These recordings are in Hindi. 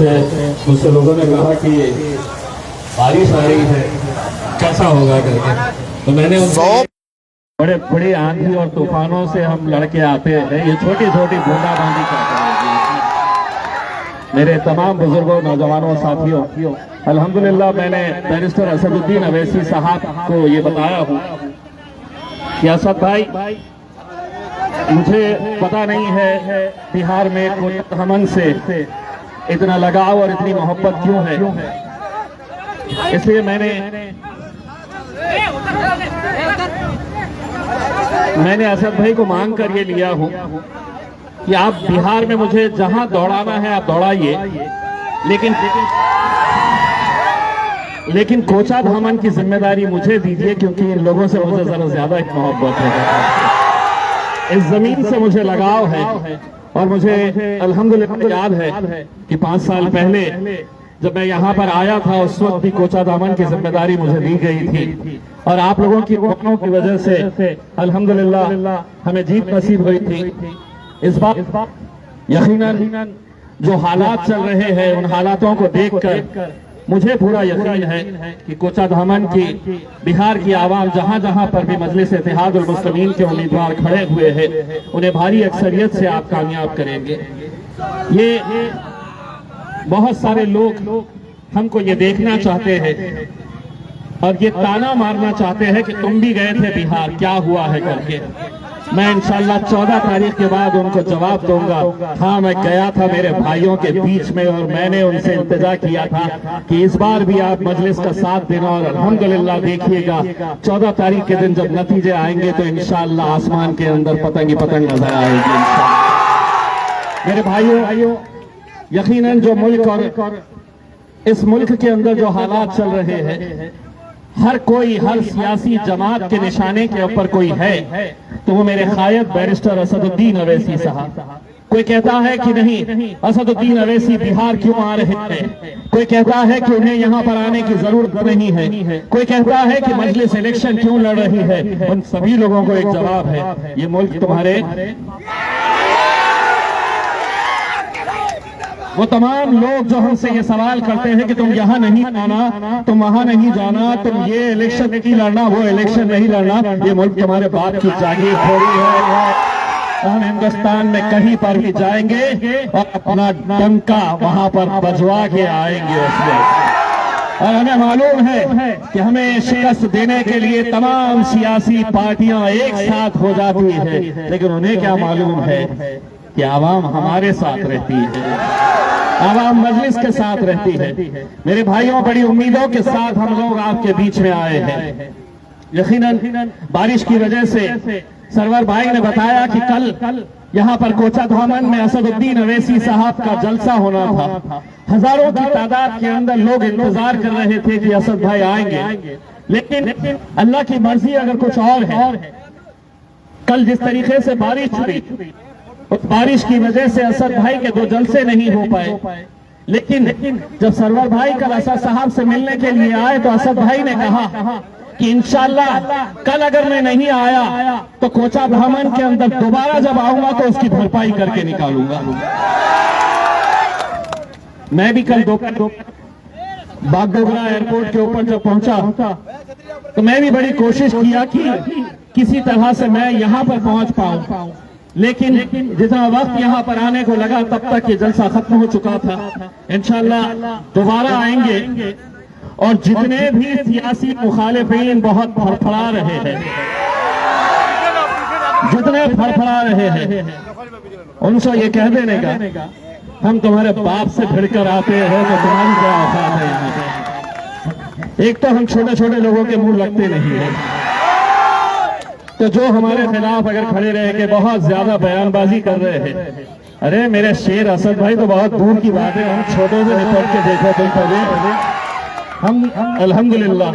मुझसे लोगों ने कहा कि बारिश आ रही है, कैसा होगा करके, तो मैंने उनको बड़े बड़े आंधी और तूफानों से हम लड़के आते हैं, ये छोटी छोटी बूंदाबांदी करते हैं। मेरे तमाम बुजुर्गों, नौजवानों, साथियों, अल्हम्दुलिल्लाह मैंने बैरिस्टर असदुद्दीन अवैसी साहब को ये बताया हूँ कि असद भाई, मुझे पता नहीं है बिहार में कोई हमन से इतना लगाव और इतनी मोहब्बत क्यों है, इसलिए मैंने असद भाई को मांग कर ये लिया हूं कि आप बिहार में मुझे जहां दौड़ाना है आप दौड़ाइए, लेकिन कोचा धामन की जिम्मेदारी मुझे दीजिए, क्योंकि इन लोगों से मुझे जरा ज्यादा एक मोहब्बत है, इस जमीन से मुझे लगाव है। और मुझे अल्हम्दुलिल्लाह याद है कि 5 साल पहले जब मैं यहाँ पर आया था, उस वक्त भी कोचा दामन की जिम्मेदारी मुझे दी गई थी, और आप लोगों की दुआओं की वजह से अल्हम्दुलिल्लाह हमें जीत नसीब हुई थी। इस बार यकीनन जो हालात चल रहे हैं, उन हालातों को देखकर मुझे पूरा यकीन है कि कोचा धामन की बिहार की आवाम जहां जहां पर भी मजलिस इत्तेहादुल मुस्लिमीन के उम्मीदवार खड़े हुए हैं, उन्हें भारी अक्सरियत से आप कामयाब करेंगे। ये बहुत सारे लोग हमको ये देखना चाहते हैं और ये ताना मारना चाहते हैं कि तुम भी गए थे बिहार, क्या हुआ है करके। मैं इंशाल्लाह 14 तारीख के बाद उनको जवाब दूंगा, हाँ मैं गया था मेरे भाइयों के बीच में, और मैंने उनसे इल्तिजा किया था कि इस बार भी आप मजलिस का साथ देना, और अल्हम्दुलिल्लाह देखिएगा 14 तारीख के दिन जब नतीजे आएंगे तो इंशाल्लाह आसमान के अंदर पतंग ही पतंग नजर आएगी इंशाल्लाह। मेरे भाइयों, यकीनन जो मुल्क और इस मुल्क के अंदर जो हालात चल रहे हैं, हर सियासी जमात के निशाने के ऊपर कोई है तो वो मेरे कायद बैरिस्टर असदुद्दीन अवैसी साहब। कोई कहता है कि नहीं, असदुद्दीन अवैसी बिहार क्यों आ रहे हैं, कोई कहता है कि उन्हें यहाँ पर आने की जरूरत नहीं है, कोई कहता है कि मजलिस इलेक्शन क्यों लड़ रही है। उन सभी लोगों को एक जवाब है, ये मुल्क तुम्हारे, वो तमाम लोग जो हमसे ये सवाल करते हैं कि तुम यहाँ नहीं आना, तुम वहां नहीं जाना, तुम ये इलेक्शन नहीं लड़ना, वो इलेक्शन नहीं लड़ना, ये मुल्क तुम्हारे बाप की जागीर थोड़ी है। हम हिंदुस्तान में कहीं पर भी जाएंगे और अपना डंका वहां पर बजवा के आएंगे उसमें। और हमें मालूम है कि हमें शिकस्त देने के लिए तमाम सियासी पार्टियां एक साथ हो जाती है, लेकिन उन्हें क्या मालूम है कि आवाम हमारे साथ रहती है, आवाम मजलिस के साथ रहती है। मेरे भाइयों, बड़ी उम्मीदों के साथ हम लोग आपके बीच में आए हैं। यकीनन बारिश की वजह से सरवर भाई ने बताया कि कल यहाँ पर कोचा धामन में असदुद्दीन अवैसी साहब का जलसा होना था। हजारों की तादाद के अंदर लोग इंतजार कर रहे थे कि असद भाई आएंगे, लेकिन अल्लाह की मर्जी अगर कुछ और है। कल जिस तरीके से बारिश हुई, उस बारिश की वजह से असद भाई के 2 जलसे नहीं हो पाए, लेकिन जब सरवर भाई कल असद साहब से मिलने के लिए आए तो असद भाई ने कहा कि इंशाल्लाह कल अगर मैं नहीं आया तो कोचा धामन के अंदर दोबारा जब आऊंगा तो उसकी भरपाई करके निकालूंगा। मैं भी कल बागडोगरा एयरपोर्ट के ऊपर जब पहुंचा तो मैं भी बड़ी कोशिश किया कि किसी तरह से मैं यहां पर पहुंच पाऊं, लेकिन जितना वक्त यहाँ पर आने को लगा तब तक ये जलसा खत्म हो चुका था। इंशाल्लाह दोबारा आएंगे, और जितने भी सियासी मुखालिफीन बहुत फड़फड़ा रहे हैं, जितने फड़फड़ा रहे हैं, उनसे ये कह देने का, हम तुम्हारे बाप से भिड़कर आते हैं तो तुम्हारी क्या औकात है यहाँ पे। एक तो हम छोटे छोटे लोगों के मुंह लगते नहीं है, तो जो हमारे खिलाफ अगर खड़े रहे के बहुत ज्यादा बयानबाजी कर रहे हैं, अरे मेरे शेर असद भाई तो बहुत दूर की बात है, हम छोटों से निपट के देखो तुम कभी। हम अल्हम्दुलिल्लाह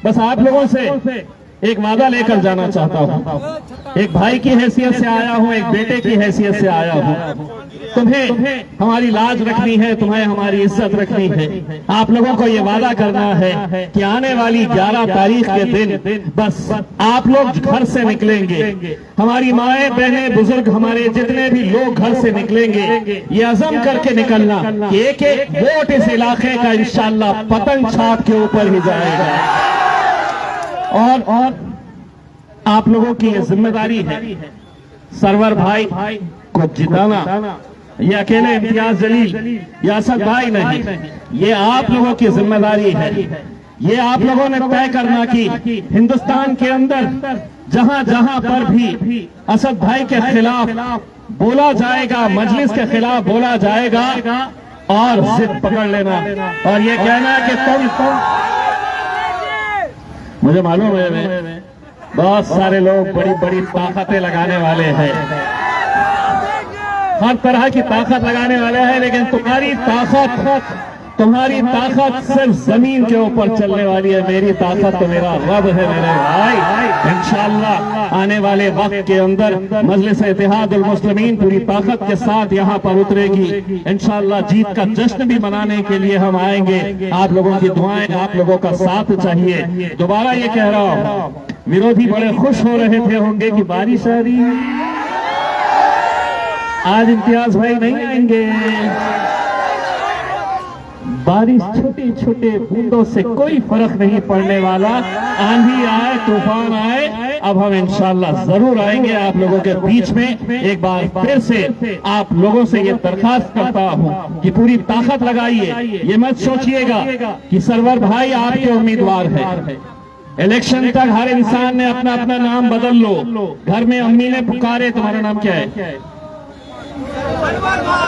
बस आप लोगों से एक वादा लेकर जाना चाहता हूँ। एक भाई की हैसियत से आया हूँ, एक बेटे की हैसियत से आया हूँ। तुम्हें हमारी लाज रखनी है, तुम्हें हमारी इज्जत रखनी है। आप लोगों को ये वादा करना है कि आने वाली 11 तारीख के दिन बस आप लोग घर से निकलेंगे, हमारी माएं बहनें बुजुर्ग हमारे जितने भी लोग घर से निकलेंगे, ये अज़म करके निकलना कि एक एक वोट इस इलाके का इंशाअल्लाह पतंग छाप के ऊपर ही जाएगा। और आप लोगों की ये जिम्मेदारी है सरवर भाई को जिताना। ये अकेले इम्तियाज जलील या असद भाई नहीं, ये आप लोगों की जिम्मेदारी है। ये आप लोगों ने तय करना कि हिंदुस्तान के अंदर जहां जहां पर भी असद भाई के खिलाफ बोला जाएगा, मजलिस के खिलाफ बोला जाएगा, और जिद पकड़ लेना और ये कहना कि तुम मुझे मालूम है बहुत सारे लोग बड़ी बड़ी ताकतें लगाने वाले हैं, हर तरह की ताकत लगाने वाले हैं, लेकिन तुम्हारी ताकत सिर्फ जमीन के ऊपर चलने वाली है। मेरी ताकत तो मेरा रब है मेरे भाई। इंशाअल्लाह आने वाले वक्त के अंदर मजलिस इत्तेहादुल मुस्लिमीन पूरी ताकत के साथ यहाँ पर उतरेगी। इंशाअल्लाह जीत का जश्न भी मनाने के लिए हम आएंगे। आप लोगों की दुआएं, आप लोगों का साथ चाहिए। दोबारा ये कह रहा हूँ, विरोधी बड़े खुश हो रहे थे होंगे कि बारिश आ रही है, आज इम्तियाज भाई नहीं आएंगे। बारिश छोटे छोटे बूंदों से कोई फर्क नहीं पड़ने वाला, आंधी आए तूफान आए, अब हम इंशाअल्लाह जरूर आएंगे आप लोगों के बीच में। एक बार फिर से आप लोगों से ये दरखास्त करता हूँ कि पूरी ताकत लगाइए। ये मत सोचिएगा कि सरवर भाई आपके उम्मीदवार है। इलेक्शन तक हर इंसान ने अपना अपना नाम बदल लो। घर में अम्मी ने पुकारे, तुम्हारा नाम क्या है?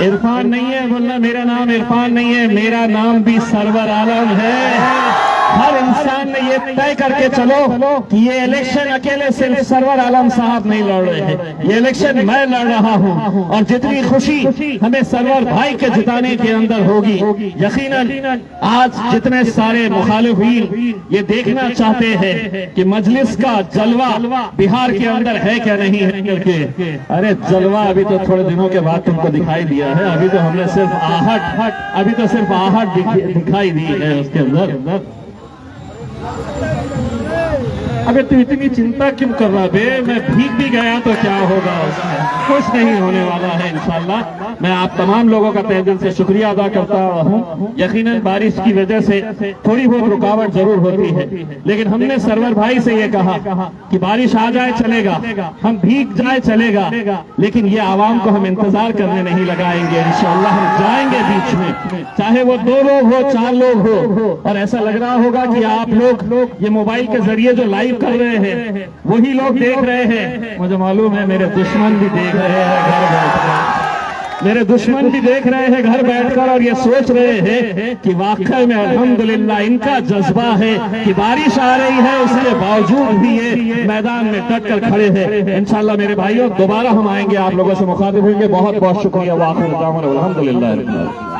इरफान नहीं है, बोलना मेरा नाम इरफान नहीं है, मेरा नाम भी सरवर आलम है। हर इंसान ने ये तय करके चलो कि ये इलेक्शन अकेले सिर्फ सरवर आलम साहब नहीं लड़ रहे हैं, ये इलेक्शन मैं लड़ रहा हूं। और जितनी खुशी हमें सरवर भाई के जिताने के अंदर होगी, यकीनन आज जितने सारे मुखालिफीन ये देखना चाहते हैं कि मजलिस का जलवा बिहार के अंदर है क्या नहीं है करके। अरे जलवा अभी तो थोड़े दिनों के बाद तुमको दिखाई दिया है, अभी तो हमने सिर्फ आहट दिखाई दी है उसके अंदर। अबे तू इतनी चिंता क्यों कर रहा बे? मैं भीग भी गया तो क्या होगा, उसमें कुछ नहीं होने वाला है इंशाअल्लाह। मैं आप तमाम लोगों का तहे दिल से शुक्रिया अदा करता हूँ। यकीनन बारिश की वजह से थोड़ी बहुत रुकावट जरूर होती है, लेकिन हमने सरवर भाई से ये कहा कि बारिश आ जाए चलेगा, हम भीग जाए चलेगा, लेकिन ये आवाम को हम इंतजार करने नहीं लगाएंगे। इंशाअल्लाह हम जाएंगे बीच में, चाहे वो 2 लोग हो 4 लोग हो। और ऐसा लग रहा होगा कि आप लोग ये मोबाइल के जरिए जो लाइव कर रहे हैं वही लोग देख रहे हैं। मुझे मालूम है मेरे दुश्मन भी देख रहे हैं घर बैठकर, मेरे दुश्मन भी देख रहे हैं घर बैठकर, और ये सोच रहे हैं कि वाकई में अल्हम्दुलिल्लाह इनका जज्बा है कि बारिश आ रही है, उसके बावजूद भी ये मैदान में डट कर खड़े हैं। इंशाअल्लाह मेरे भाइयों दोबारा हम आएंगे, आप लोगों से मुखातिब होंगे। बहुत बहुत शुक्रिया। वाखिर दावना अल्हम्दुलिल्लाह।